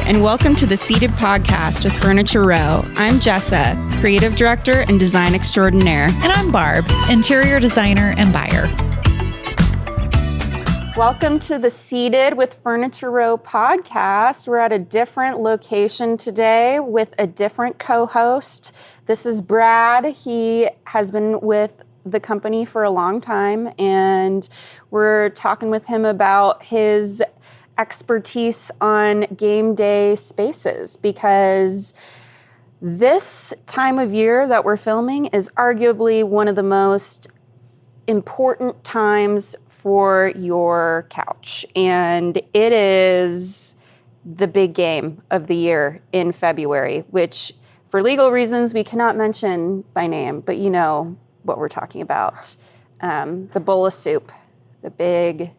and welcome to the Seated Podcast with Furniture Row. I'm Jessa, Creative Director and Design Extraordinaire. And I'm Barb, Interior Designer and Buyer. Welcome to the Seated with Furniture Row podcast. We're at a different location today with a different co-host. This is Brad. He has been with the company for a long time, and we're talking with him about his expertise on game day spaces, because this time of year that we're filming is arguably one of the most important times for your couch, and it is the big game of the year in February, which for legal reasons we cannot mention by name, but you know what we're talking about. The bowl of soup, the big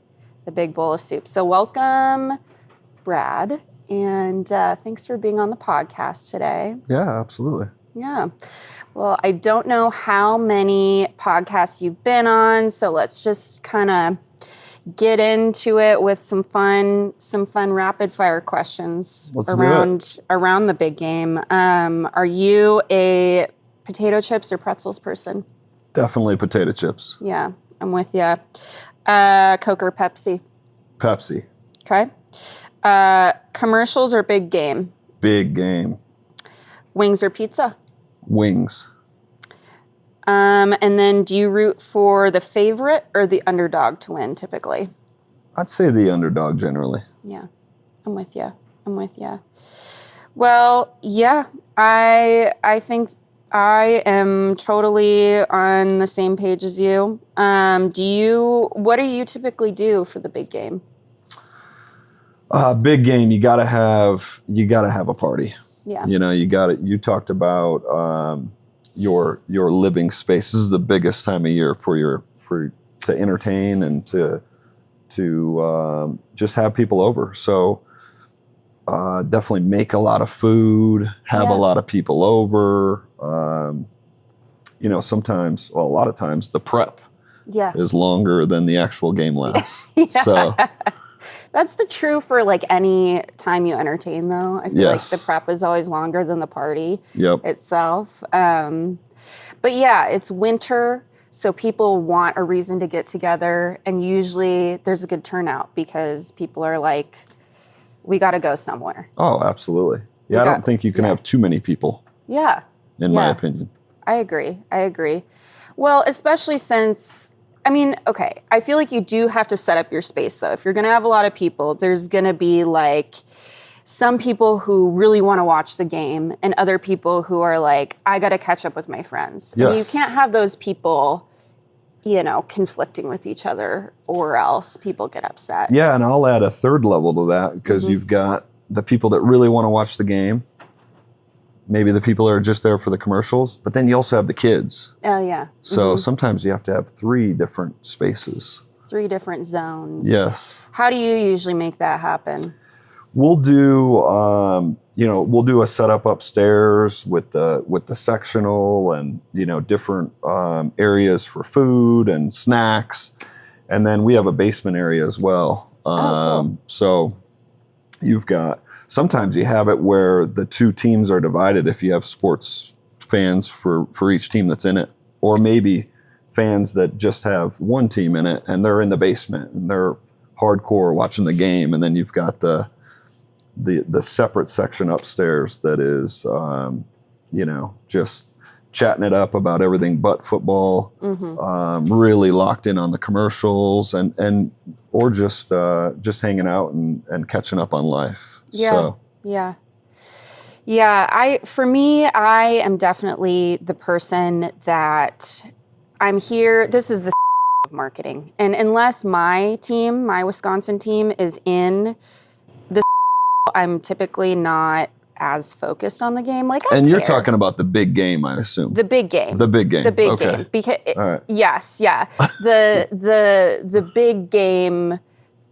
bowl of soup. So welcome, Brad, and thanks for being on the podcast today. Yeah, absolutely. Yeah. Well, I don't know how many podcasts you've been on, so let's just kind of get into it with some fun rapid fire questions around the big game. Are you a potato chips or pretzels person? Definitely potato chips. Yeah, I'm with you. Coke or Pepsi? Pepsi. Okay. Commercials or big game? Big game. Wings or pizza? Wings. And then do you root for the favorite or the underdog to win typically? I'd say the underdog generally. Yeah, I'm with you. Well, yeah, I think I am totally on the same page as you. What do you typically do for the big game? Big game, you gotta have a party. Yeah. You know, you talked about your living space. This is the biggest time of year to entertain and to just have people over. So definitely make a lot of food, have a lot of people over. A lot of times the prep is longer than the actual game lasts. So that's the true for like any time you entertain, though. I feel like the prep is always longer than the party itself. But yeah, it's winter, so people want a reason to get together, and usually there's a good turnout because people are like, we got to go somewhere. Oh, absolutely. Yeah, I don't think you can have too many people. Yeah. In my opinion. I agree. Well, especially since, I feel like you do have to set up your space, though. If you're going to have a lot of people, there's going to be like some people who really want to watch the game and other people who are like, I got to catch up with my friends. Yes. And you can't have those people, conflicting with each other, or else people get upset. Yeah, and I'll add a third level to that, because you've got the people that really want to watch the game. Maybe the people that are just there for the commercials, but then you also have the kids. Oh, yeah. So sometimes you have to have 3 different spaces. 3 different zones. Yes. How do you usually make that happen? We'll do, a setup upstairs with the sectional and, different areas for food and snacks. And then we have a basement area as well. Cool. So you've got, sometimes you have it where the 2 teams are divided if you have sports fans for each team that's in it, or maybe fans that just have one team in it and they're in the basement and they're hardcore watching the game. And then you've got the separate section upstairs that is, just chatting it up about everything but football, really locked in on the commercials or just hanging out and catching up on life. Yeah. So. Yeah. For me, I am definitely the person that I'm here. This is the of marketing. And unless my Wisconsin team is in the I'm typically not as focused on the game. You're talking about the big game, I assume. The big game. Okay. Because all right. Yes, yeah. The big game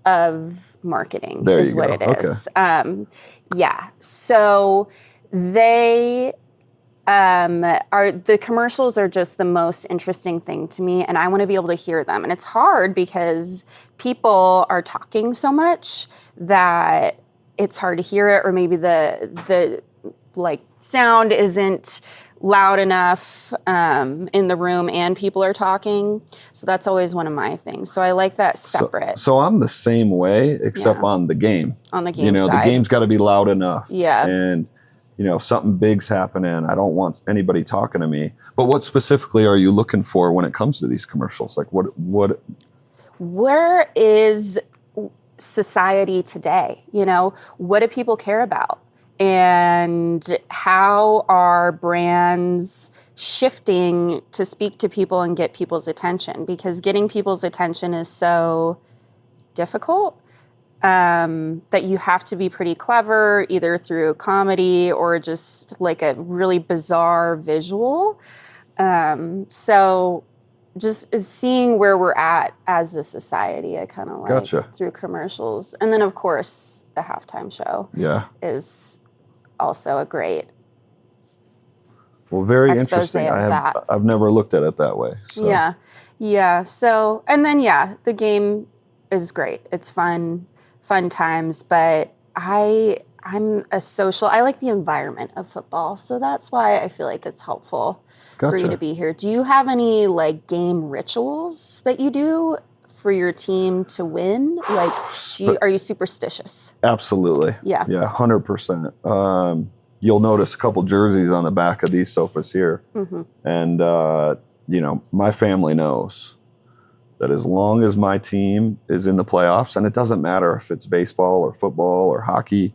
of marketing is what it is. Okay. So they the commercials are just the most interesting thing to me, and I want to be able to hear them. And it's hard because people are talking so much that it's hard to hear it, or maybe the like sound isn't loud enough in the room and people are talking. So that's always one of my things. So I like that separate. So I'm the same way, except Yeah. on the game. On the game the side. game's got to be loud enough. Yeah. And, if something big's happening, I don't want anybody talking to me. But what specifically are you looking for when it comes to these commercials? Like what? Where is society today? What do people care about? And how are brands shifting to speak to people and get people's attention? Because getting people's attention is so difficult that you have to be pretty clever, either through comedy or just like a really bizarre visual. So just seeing where we're at as a society, I kind of like Gotcha. through commercials. And then, of course, the halftime show is also a great very expose interesting. of that. I've never looked at it that way. So. Yeah. So, and then, the game is great. It's fun times, but I'm a social, I like the environment of football. So that's why I feel like it's helpful for you to be here. Do you have any like game rituals that you do for your team to win? Like, are you superstitious? Absolutely. Yeah. Yeah, 100%. You'll notice a couple jerseys on the back of these sofas here. Mm-hmm. And, my family knows that as long as my team is in the playoffs, and it doesn't matter if it's baseball or football or hockey,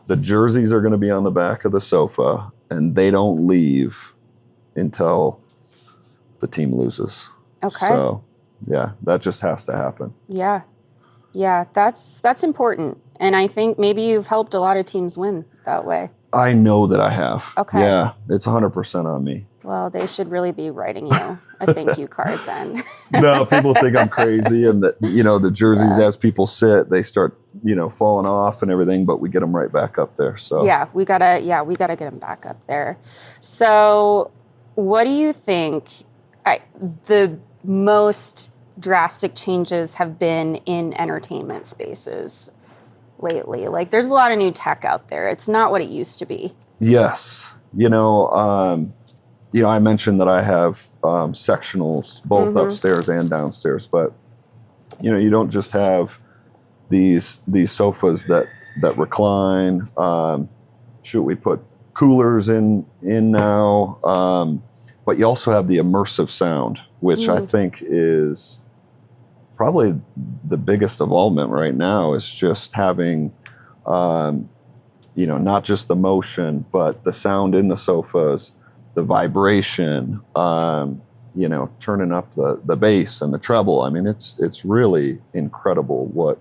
the jerseys are going to be on the back of the sofa, and they don't leave until the team loses. Okay. So, that just has to happen. Yeah, that's important. And I think maybe you've helped a lot of teams win that way. I know that I have. Okay. Yeah, it's 100% on me. Well, they should really be writing you a thank you card then. No, people think I'm crazy, and that the jerseys as people sit, they start falling off and everything, but we get them right back up there. So we gotta get them back up there. So, what do you think the most drastic changes have been in entertainment spaces lately? Like, there's a lot of new tech out there. It's not what it used to be. Yes, I mentioned that I have sectionals both upstairs and downstairs, but you don't just have these sofas that recline. We put coolers in now, but you also have the immersive sound, which I think is probably the biggest evolvement right now. Is just having not just the motion, but the sound in the sofas, the vibration, turning up the bass and the treble. I mean, it's really incredible what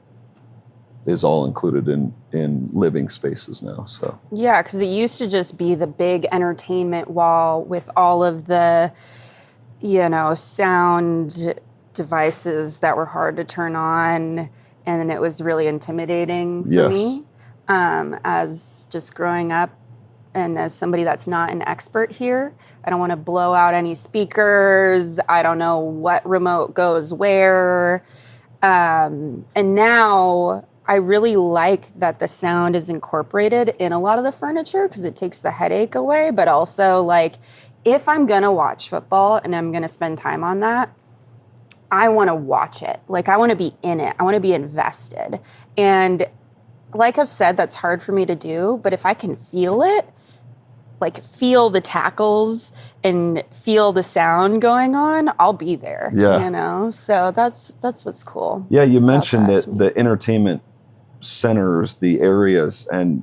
is all included in living spaces now. So yeah, because it used to just be the big entertainment wall with all of the sound devices that were hard to turn on, and it was really intimidating for me as just growing up. And as somebody that's not an expert here, I don't want to blow out any speakers. I don't know what remote goes where. And now I really like that the sound is incorporated in a lot of the furniture because it takes the headache away. But also, like, if I'm going to watch football and I'm going to spend time on that, I want to watch it. Like, I want to be in it. I want to be invested. And like I've said, that's hard for me to do. But if I can feel it, like feel the tackles and feel the sound going on, I'll be there. Yeah. So that's what's cool. Yeah, you mentioned it, the entertainment centers, the areas, and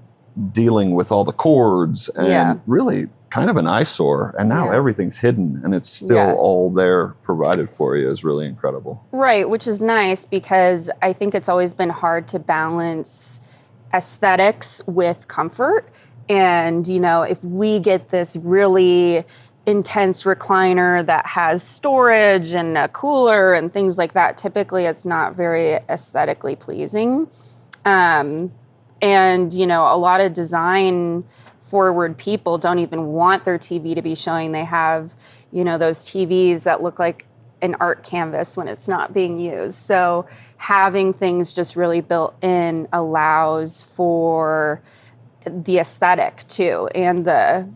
dealing with all the cords, and really kind of an eyesore. And now everything's hidden, and it's still all there provided for you is really incredible. Right, which is nice because I think it's always been hard to balance aesthetics with comfort. And, if we get this really intense recliner that has storage and a cooler and things like that, typically it's not very aesthetically pleasing. And, a lot of design forward people don't even want their TV to be showing. They have, those TVs that look like an art canvas when it's not being used. So having things just really built in allows for the aesthetic too, and the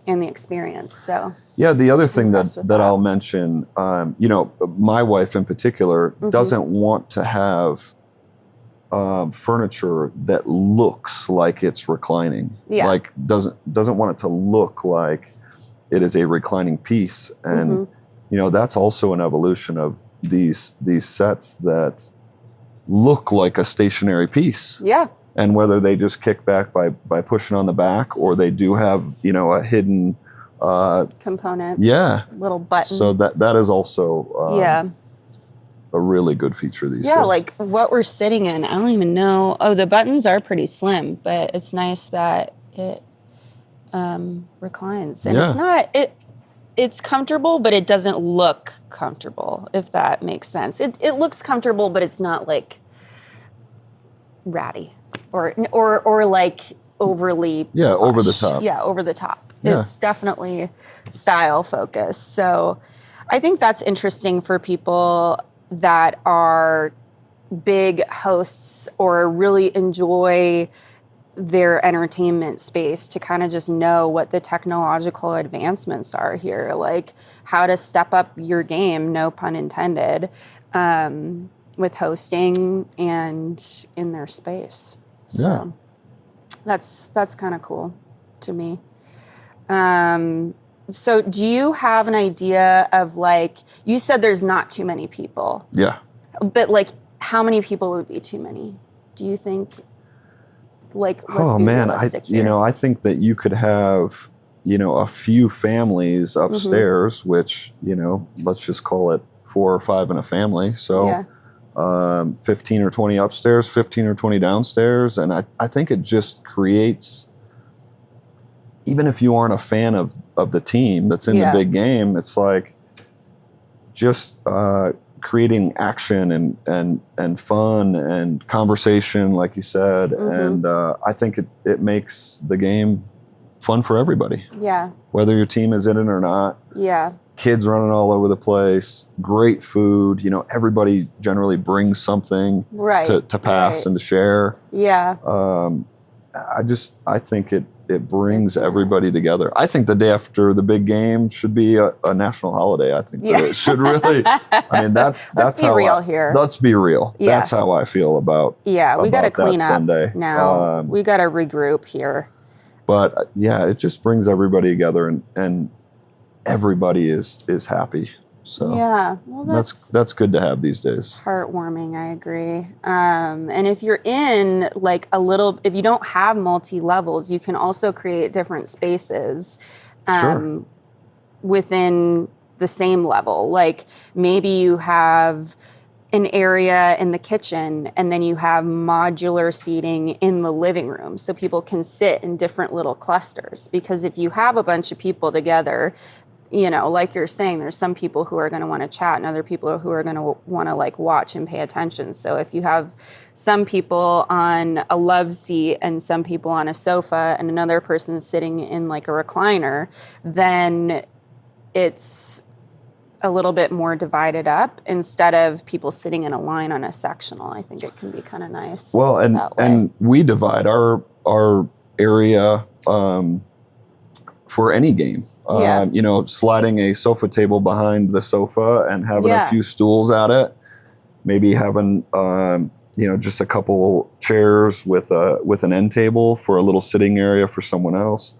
experience. So yeah, the other thing impressed that with that. I'll mention, my wife in particular doesn't want to have furniture that looks like it's reclining. Yeah. Like doesn't want it to look like it is a reclining piece. And that's also an evolution of these sets that look like a stationary piece. Yeah. And whether they just kick back by pushing on the back, or they do have a hidden component. Yeah. Little button. So that is also a really good feature these days. Yeah, like what we're sitting in, I don't even know. Oh, the buttons are pretty slim, but it's nice that it reclines. And it's not, it's comfortable, but it doesn't look comfortable, if that makes sense. It looks comfortable, but it's not like ratty or like overly plush. Over the top. Yeah, over the top. Yeah. It's definitely style focused. So I think that's interesting for people that are big hosts or really enjoy their entertainment space to kind of just know what the technological advancements are here, like how to step up your game, no pun intended, with hosting and in their space. So that's kind of cool to me. So do you have an idea of, like, you said there's not too many people. Yeah. But like, how many people would be too many? Do you think, like, let's be realistic here. I think that you could have, a few families upstairs, which, let's just call it 4 or 5 in a family. So 15 or 20 upstairs, 15 or 20 downstairs. And I think it just creates, even if you aren't a fan of the team that's in the big game, it's like just creating action and fun and conversation, like you said. And I think it makes the game fun for everybody. Yeah. Whether your team is in it or not. Yeah. Kids running all over the place, great food. Everybody generally brings something to pass and to share. Yeah. I think it brings everybody together. I think the day after the big game should be a national holiday. I think that it should really. I mean, that's let's be real here. Let's be real. Yeah. That's how I feel about. Yeah, we got to clean up Sunday. Now. We got to regroup here. But it just brings everybody together, and everybody is happy. So well, that's good to have these days. Heartwarming, I agree. And if you're in like if you don't have multi-levels, you can also create different spaces within the same level. Like maybe you have an area in the kitchen, and then you have modular seating in the living room, so people can sit in different little clusters. Because if you have a bunch of people together, like you're saying, there's some people who are going to want to chat and other people who are going to want to like watch and pay attention. So if you have some people on a love seat and some people on a sofa and another person sitting in like a recliner, then it's a little bit more divided up instead of people sitting in a line on a sectional. I think it can be kind of nice. Well, and we divide our area for any game. Sliding a sofa table behind the sofa and having a few stools at it, maybe having just a couple chairs with an end table for a little sitting area for someone else.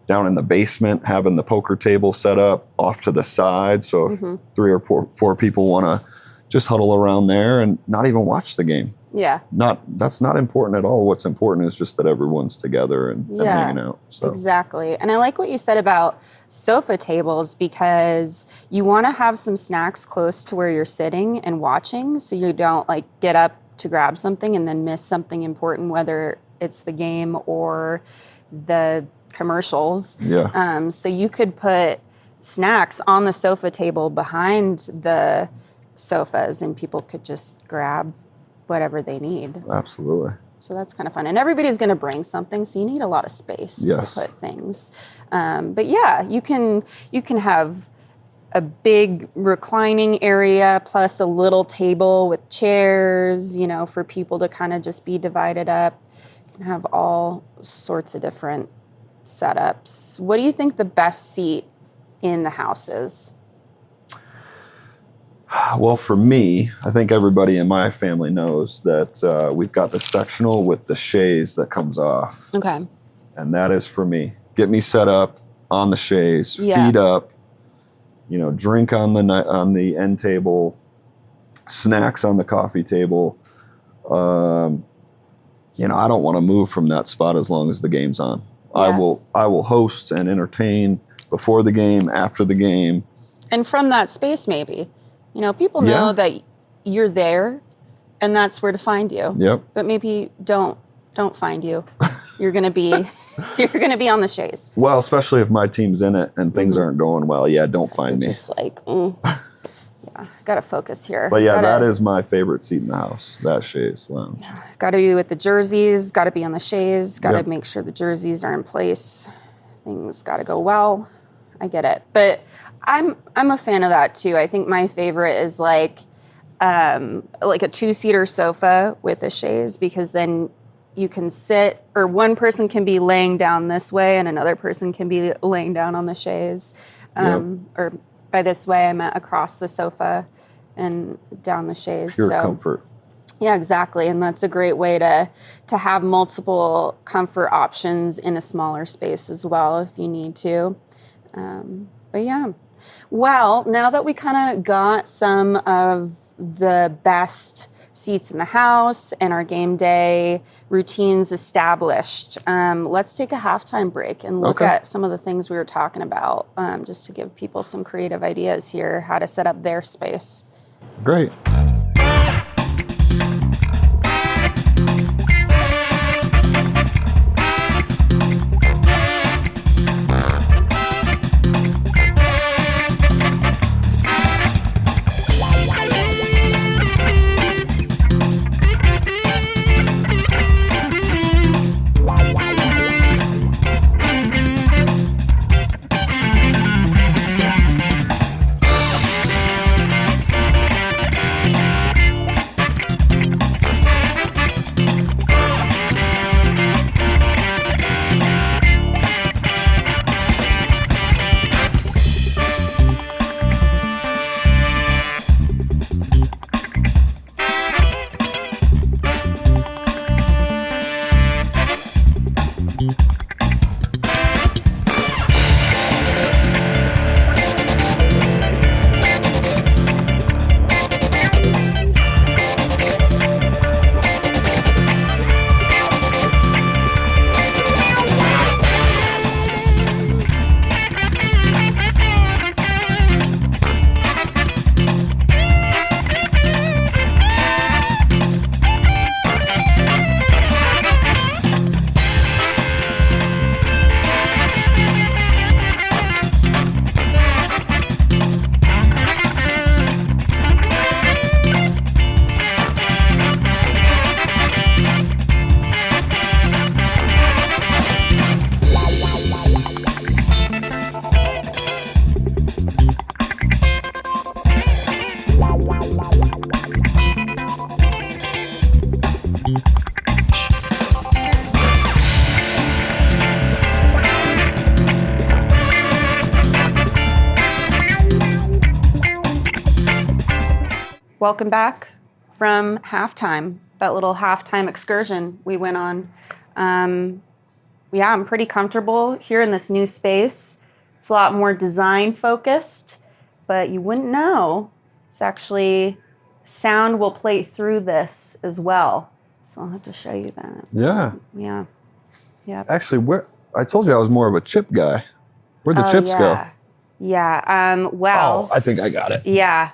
Down in the basement, having the poker table set up off to the side, so if 3 or 4 people want to just huddle around there and not even watch the game. Yeah. That's not important at all. What's important is just that everyone's together and hanging out. So. Exactly. And I like what you said about sofa tables, because you want to have some snacks close to where you're sitting and watching, so you don't like get up to grab something and then miss something important, whether it's the game or the commercials. Yeah. So you could put snacks on the sofa table behind the sofas, and people could just grab whatever they need. Absolutely. So that's kind of fun. And everybody's going to bring something, so you need a lot of space to put things. But yeah, you can have a big reclining area plus a little table with chairs, you know, for people to kind of just be divided up. You can have all sorts of different setups. What do you think the best seat in the house is? Well, for me, I think everybody in my family knows that we've got the sectional with the chaise that comes off. Okay. And that is for me. Get me set up on the chaise, Yeah. feet up, you know, drink on the end table, snacks on the coffee table. You know, I don't want to move from that spot as long as the game's on. Yeah. I will host and entertain before the game, after the game. And from that space, maybe. You know, people know Yeah. that you're there and that's where to find you. Yep. But maybe don't find you. You're going to be on the chaise. Well, especially if my team's in it and things aren't going well. Yeah, don't find me. Just like, yeah, got to focus here. But yeah, gotta, that is my favorite seat in the house, that chaise lounge. Got to be with the jerseys, got to be on the chaise, got to Yep. make sure the jerseys are in place. Things got to go well. I get it. But I'm a fan of that too. I think my favorite is like a two-seater sofa with a chaise, because then you can sit, or one person can be laying down this way and another person can be laying down on the chaise. Or by this way, I meant across the sofa and down the chaise. Pure comfort. Yeah, exactly. And that's a great way to have multiple comfort options in a smaller space as well if you need to. But yeah. Well, now that we kind of got some of the best seats in the house and our game day routines established, let's take a halftime break and look at some of the things we were talking about, just to give people some creative ideas here, how to set up their space. Great. Welcome back from halftime, that little halftime excursion we went on. Yeah, I'm pretty comfortable here in this new space. It's a lot more design focused, but you wouldn't know. It's actually, sound will play through this as well. So I'll have to show you that. Yeah. Yeah. Yeah. Actually, I told you I was more of a chip guy. Where'd the chips go? Yeah. Well. Oh, I think I got it. Yeah.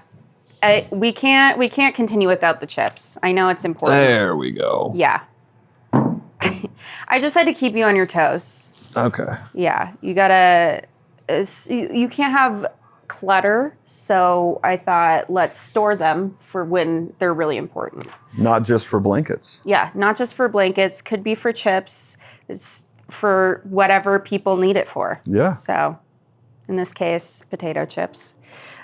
We can't continue without the chips. I know it's important. There we go. Yeah. I just had to keep you on your toes. Okay. Yeah. You gotta, you can't have clutter. So I thought, let's store them for when they're really important. Not just for blankets. Yeah. Not just for blankets. Could be for chips. It's for whatever people need it for. Yeah. So in this case, potato chips.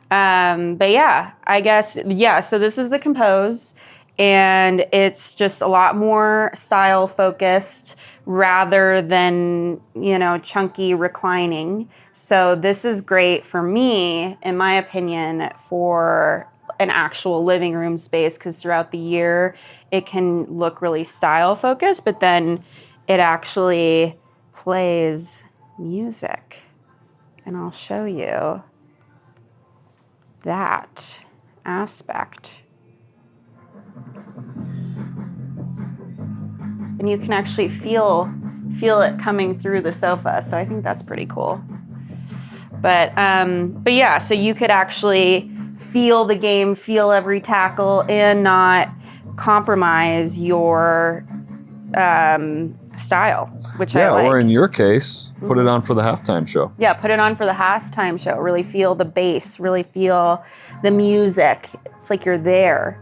But yeah, I guess, yeah, so this is the Compose, and it's just a lot more style focused rather than, chunky reclining. So this is great for me, in my opinion, for an actual living room space, because throughout the year it can look really style focused, but then it actually plays music. And I'll show you that aspect. And you can actually feel it coming through the sofa. So I think that's pretty cool. But yeah, so you could actually feel the game, feel every tackle, and not compromise your style, which I like. Or in your case, put it on for the halftime show. Yeah, put it on for the halftime show. Really feel the bass, really feel the music. It's like you're there.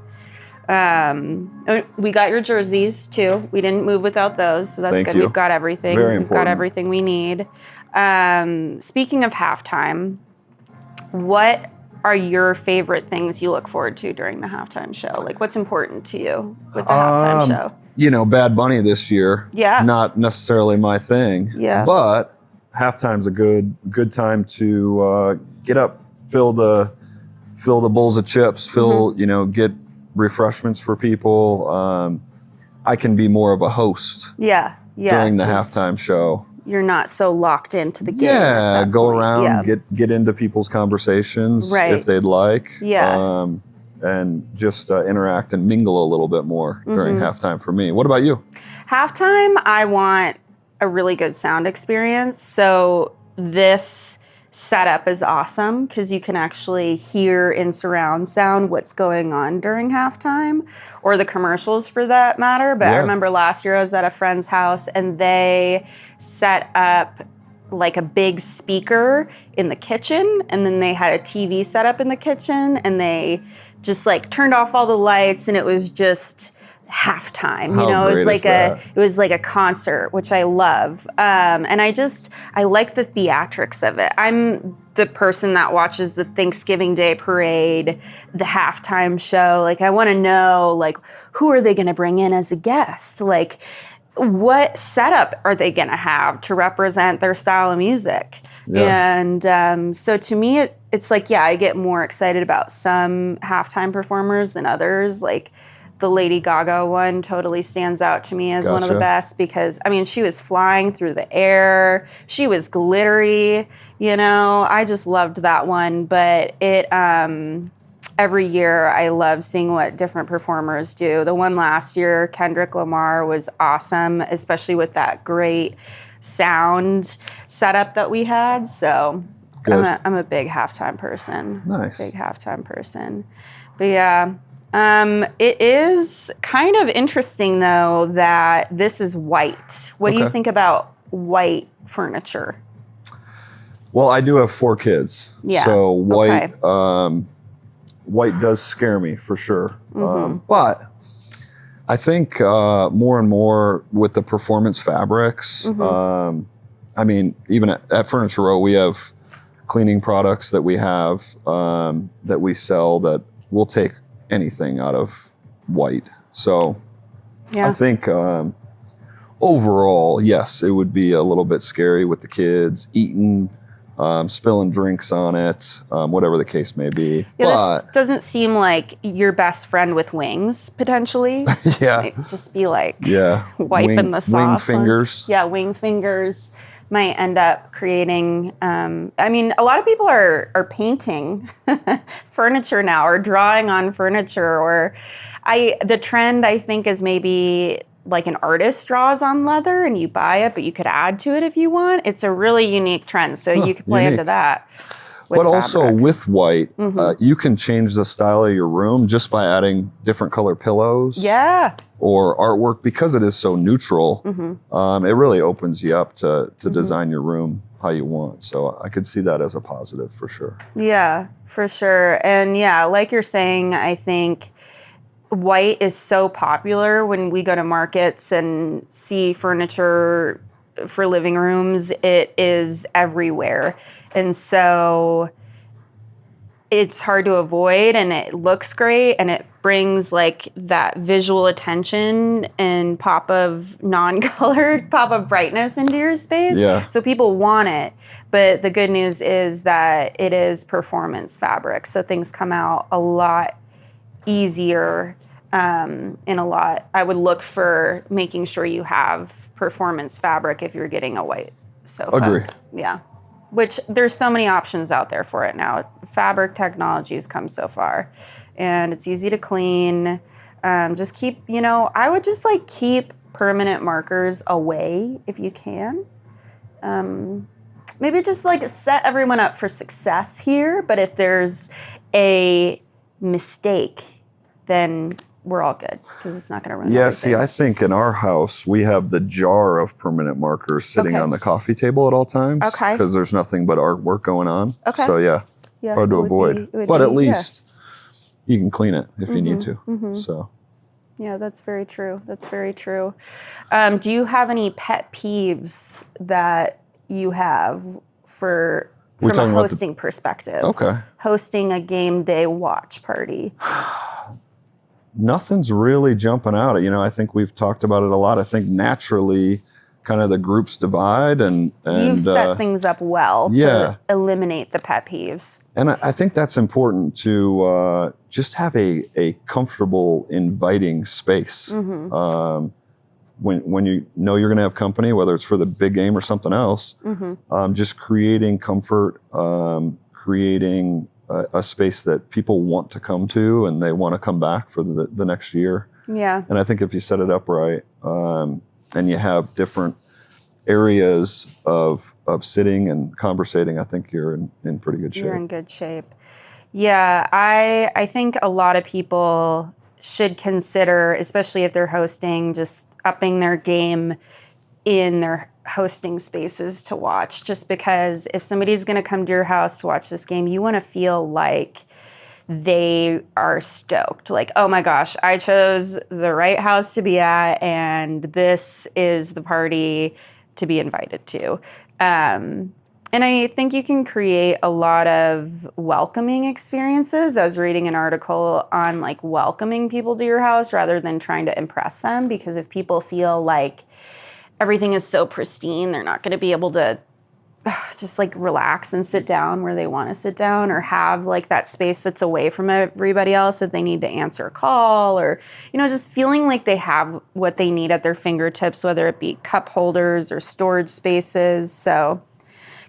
We got your jerseys too. We didn't move without those, so that's Thank good. you. We've got everything. Very We've got important. everything we need. Speaking of halftime, what are your favorite things you look forward to during the halftime show? Like, what's important to you with the halftime show? Bad Bunny this year. Yeah. Not necessarily my thing. Yeah. But halftime's a good time to get up, fill the bowls of chips, get refreshments for people. I can be more of a host. Yeah. During the halftime show. You're not so locked into the game. Yeah, go point. around, get into people's conversations if they'd like. Yeah. And just interact and mingle a little bit more during halftime for me. What about you? Halftime, I want a really good sound experience. So this setup is awesome because you can actually hear in surround sound what's going on during halftime, or the commercials for that matter. But I remember last year I was at a friend's house and they set up like a big speaker in the kitchen, and then they had a TV set up in the kitchen, and they just like turned off all the lights, and it was just halftime. It was like a concert, which I love. And I like the theatrics of it. I'm the person that watches the Thanksgiving Day parade, the halftime show. Like, I want to know, like, who are they going to bring in as a guest? Like, what setup are they going to have to represent their style of music? Yeah. And so to me, it's like, I get more excited about some halftime performers than others. Like, the Lady Gaga one totally stands out to me as one of the best because, I mean, she was flying through the air. She was glittery, I just loved that one. But it, every year I love seeing what different performers do. The one last year, Kendrick Lamar, was awesome, especially with that great sound setup that we had. So I'm a big halftime person. Nice. Big halftime person. But yeah. It is kind of interesting, though, that this is white. What do you think about white furniture? Well, I do have 4 kids. Yeah. So white, white does scare me for sure. But I think more and more with the performance fabrics, I mean, even at Furniture Row, we have cleaning products that we have that we sell that will take anything out of white. So I think overall, yes, it would be a little bit scary with the kids eating, spilling drinks on it, whatever the case may be. Yeah, this doesn't seem like your best friend with wings, potentially. Might just be like wiping the sauce. Wing fingers. Wing fingers might end up creating, I mean, a lot of people are painting furniture now, or drawing on furniture, or the trend, I think, is maybe like an artist draws on leather and you buy it, but you could add to it if you want. It's a really unique trend, so you could play into that. But also with white, you can change the style of your room just by adding different color pillows. Yeah. Or artwork, because it is so neutral. It really opens you up to design your room how you want. So I could see that as a positive for sure. Yeah, for sure. And like you're saying, I think white is so popular when we go to markets and see furniture for living rooms. It is everywhere. And so it's hard to avoid, and it looks great, and it brings like that visual attention and pop of non-colored pop of brightness into your space. Yeah. So people want it. But the good news is that it is performance fabric. So things come out a lot easier, I would look for making sure you have performance fabric if you're getting a white sofa. Agree. Yeah. Which there's so many options out there for it now. Fabric technology has come so far, and it's easy to clean. Just keep, I would just like keep permanent markers away if you can. Maybe just like set everyone up for success here, but if there's a mistake, then we're all good because it's not going to ruin everything. See, I think in our house, we have the jar of permanent markers sitting on the coffee table at all times. Okay. Because there's nothing but artwork going on. Okay. So, hard to avoid. But at least you can clean it if you need to. Mm-hmm. So. Yeah, that's very true. That's very true. Do you have any pet peeves that you have from a hosting perspective? Okay. Hosting a game day watch party. Nothing's really jumping out. I think we've talked about it a lot. I think naturally kind of the groups divide and you've set things up well to eliminate the pet peeves. And I think that's important to just have a comfortable, inviting space. Mm-hmm. When you know you're going to have company, whether it's for the big game or something else, just creating comfort, creating a space that people want to come to and they want to come back for the next year. Yeah. And I think if you set it up right, and you have different areas of sitting and conversating, I think you're in pretty good shape. You're in good shape. Yeah, I think a lot of people should consider, especially if they're hosting, just upping their game in their hosting spaces to watch. Just because if somebody's going to come to your house to watch this game, you want to feel like they are stoked. Like, oh my gosh, I chose the right house to be at, and this is the party to be invited to. And I think you can create a lot of welcoming experiences. I was reading an article on like welcoming people to your house rather than trying to impress them, because if people feel like everything is so pristine, they're not going to be able to just like relax and sit down where they want to sit down, or have like that space that's away from everybody else if they need to answer a call, or, just feeling like they have what they need at their fingertips, whether it be cup holders or storage spaces. So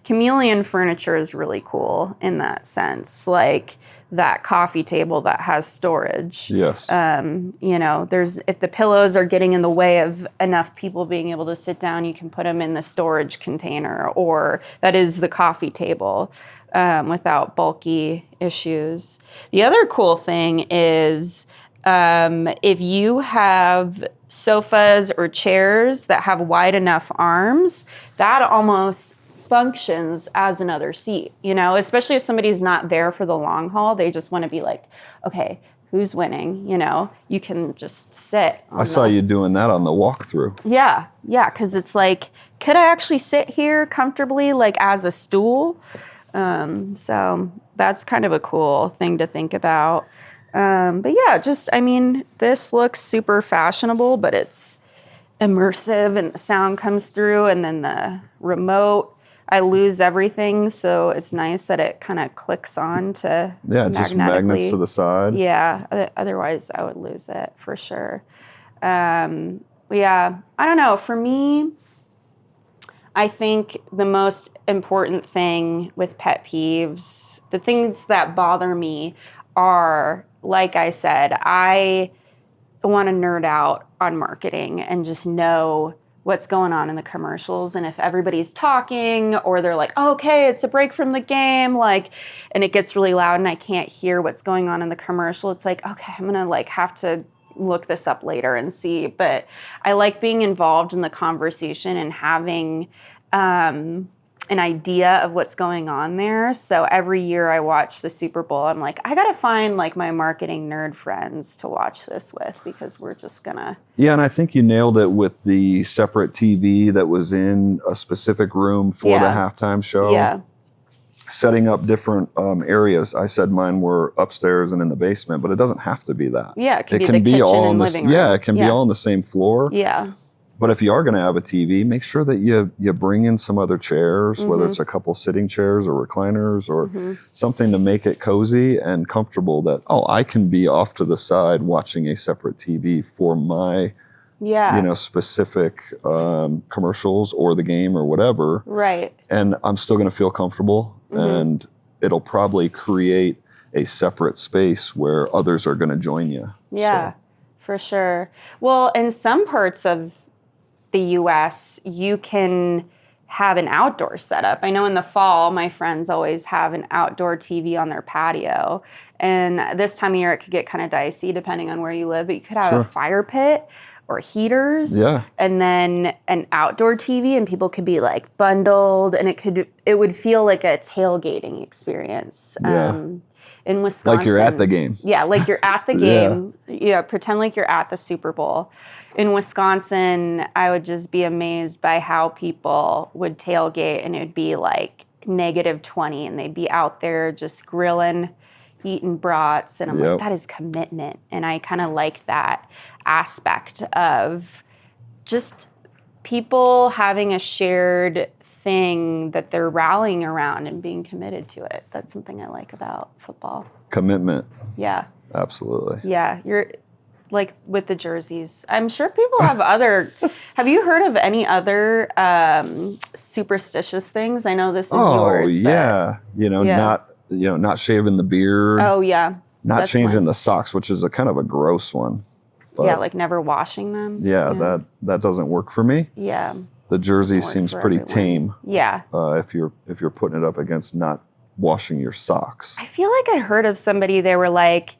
Chameleon furniture is really cool in that sense, like that coffee table that has storage. Yes. If the pillows are getting in the way of enough people being able to sit down, you can put them in the storage container, or that is the coffee table, without bulky issues. The other cool thing is if you have sofas or chairs that have wide enough arms, that almost functions as another seat, especially if somebody's not there for the long haul. They just want to be like, okay, who's winning? You can just sit. I saw you doing that on the walkthrough. Yeah, because it's like, could I actually sit here comfortably, like as a stool? So that's kind of a cool thing to think about. But yeah, this looks super fashionable, but it's immersive and the sound comes through, and then the remote, I lose everything, so it's nice that it kind of clicks on to just magnets to the side. Yeah, otherwise I would lose it for sure. I don't know. For me, I think the most important thing with pet peeves, the things that bother me are, like I said, I want to nerd out on marketing and just know what's going on in the commercials. And if everybody's talking, or they're like, oh, okay, it's a break from the game, and it gets really loud and I can't hear what's going on in the commercial, it's like, okay, I'm going to have to look this up later and see. But I like being involved in the conversation and having an idea of what's going on there. So every year I watch the Super Bowl, I'm like, I got to find like my marketing nerd friends to watch this with, because we're just gonna. Yeah, and I think you nailed it with the separate TV that was in a specific room for the halftime show. Yeah. setting up different areas. I said mine were upstairs and in the basement, but it doesn't have to be that. Yeah, it can be the kitchen and living room. Yeah, it can be all on the same floor. Yeah. But if you are going to have a TV, make sure that you bring in some other chairs, whether it's a couple sitting chairs or recliners or something to make it cozy and comfortable that, I can be off to the side watching a separate TV for my, specific commercials or the game or whatever. Right. And I'm still going to feel comfortable and it'll probably create a separate space where others are going to join you. Yeah, for sure. Well, in some parts of the US, you can have an outdoor setup. I know in the fall, my friends always have an outdoor TV on their patio. And this time of year, it could get kind of dicey depending on where you live, but you could have a fire pit or heaters and then an outdoor TV, and people could be like bundled, and it would feel like a tailgating experience. In Wisconsin. Like you're at the game. Yeah, like you're at the game. Yeah, pretend like you're at the Super Bowl. In Wisconsin, I would just be amazed by how people would tailgate, and it would be like -20, and they'd be out there just grilling, eating brats. And I'm like, that is commitment. And I kind of like that aspect of just people having a shared thing that they're rallying around and being committed to it. That's something I like about football. Commitment. Yeah. Absolutely. Yeah. You're like with the jerseys. I'm sure people have have you heard of any other superstitious things? I know this is yours. Oh, yeah. Not shaving the beard. Oh, yeah. Not changing the socks, which is a kind of a gross one. But like never washing them. Yeah. That doesn't work for me. Yeah. The jersey seems pretty tame. Yeah. If you're putting it up against not washing your socks. I feel like I heard of somebody, they were like,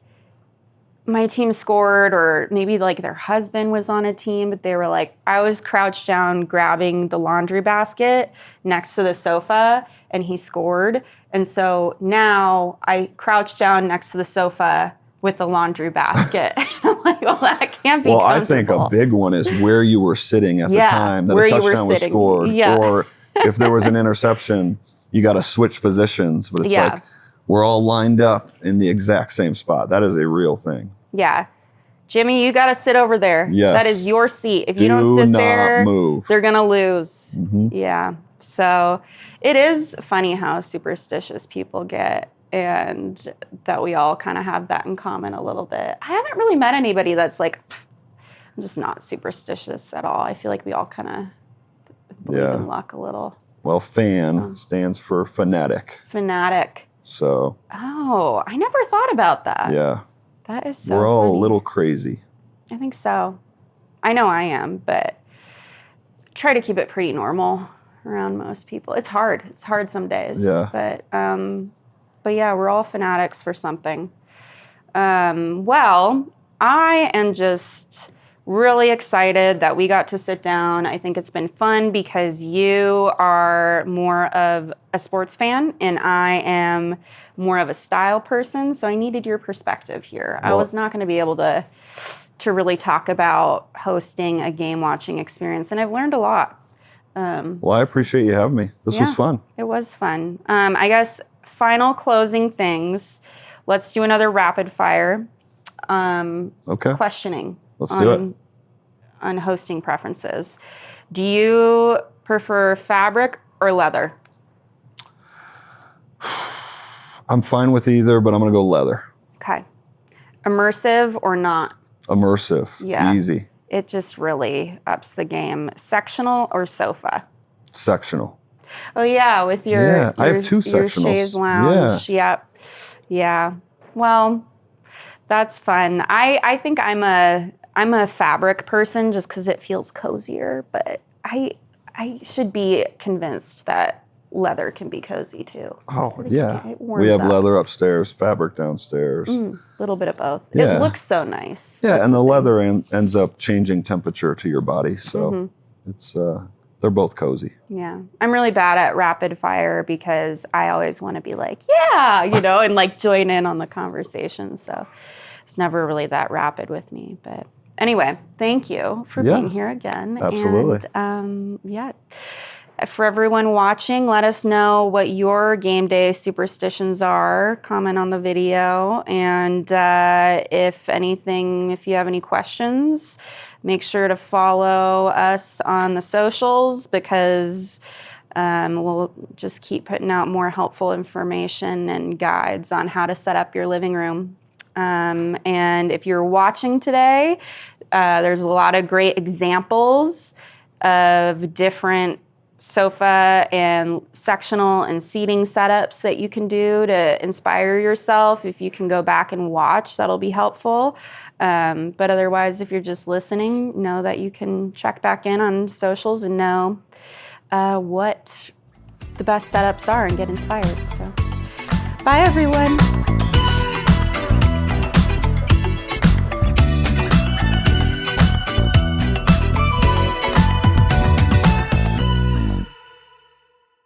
my team scored, or maybe like their husband was on a team, but they were like, I was crouched down grabbing the laundry basket next to the sofa and he scored. And so now I crouched down next to the sofa with the laundry basket. I'm like, well, that can't be I think a big one is where you were sitting at the time that a touchdown was scored. Yeah. Or if there was an interception, you got to switch positions. But it's like, we're all lined up in the exact same spot. That is a real thing. Yeah. Jimmy, you got to sit over there. Yes. That is your seat. If you don't sit there, move. They're going to lose. Yeah. So it is funny how superstitious people get, and that we all kind of have that in common a little bit. I haven't really met anybody that's like, I'm just not superstitious at all. I feel like we all kind of believe in luck a little. Well, stands for fanatic. Fanatic. So. Oh, I never thought about that. Yeah. That is so We're all funny. a little crazy. I think so. I know I am, but try to keep it pretty normal around most people. It's hard. It's hard some days. Yeah. But yeah, we're all fanatics for something. Well, I am just really excited that we got to sit down. I think it's been fun because you are more of a sports fan and I am more of a style person. So I needed your perspective here. I was not going to be able to really talk about hosting a game watching experience, and I've learned a lot. Well, I appreciate you having me. This was fun. It was fun. I guess final closing things. Let's do another rapid fire. Okay. Questioning. Let's do it. On hosting preferences. Do you prefer fabric or leather? I'm fine with either, but I'm going to go leather. Okay. Immersive or not? Immersive. Yeah. Easy. It just really ups the game. Sectional or sofa? Sectional. Oh, yeah, with your I have two your sectionals. chaise lounge. Yeah. Yep. Yeah. Well, that's fun. I think I'm a fabric person just because it feels cozier, but I should be convinced that leather can be cozy too. Oh, So yeah. it warms We have up. leather upstairs, fabric downstairs. A little bit of both. Yeah. It looks so nice. Yeah, That's and the thing. leather ends up changing temperature to your body, so it's they're both cozy. Yeah. I'm really bad at rapid fire because I always want to be like, yeah, and like join in on the conversation. So it's never really that rapid with me. But anyway, thank you for being here again. Absolutely. And For everyone watching, let us know what your game day superstitions are. Comment on the video. And if you have any questions, make sure to follow us on the socials, because we'll just keep putting out more helpful information and guides on how to set up your living room. And if you're watching today, there's a lot of great examples of different sofa and sectional and seating setups that you can do to inspire yourself. If you can go back and watch, that'll be helpful. But otherwise, if you're just listening, know that you can check back in on socials and know what the best setups are and get inspired. So, bye everyone.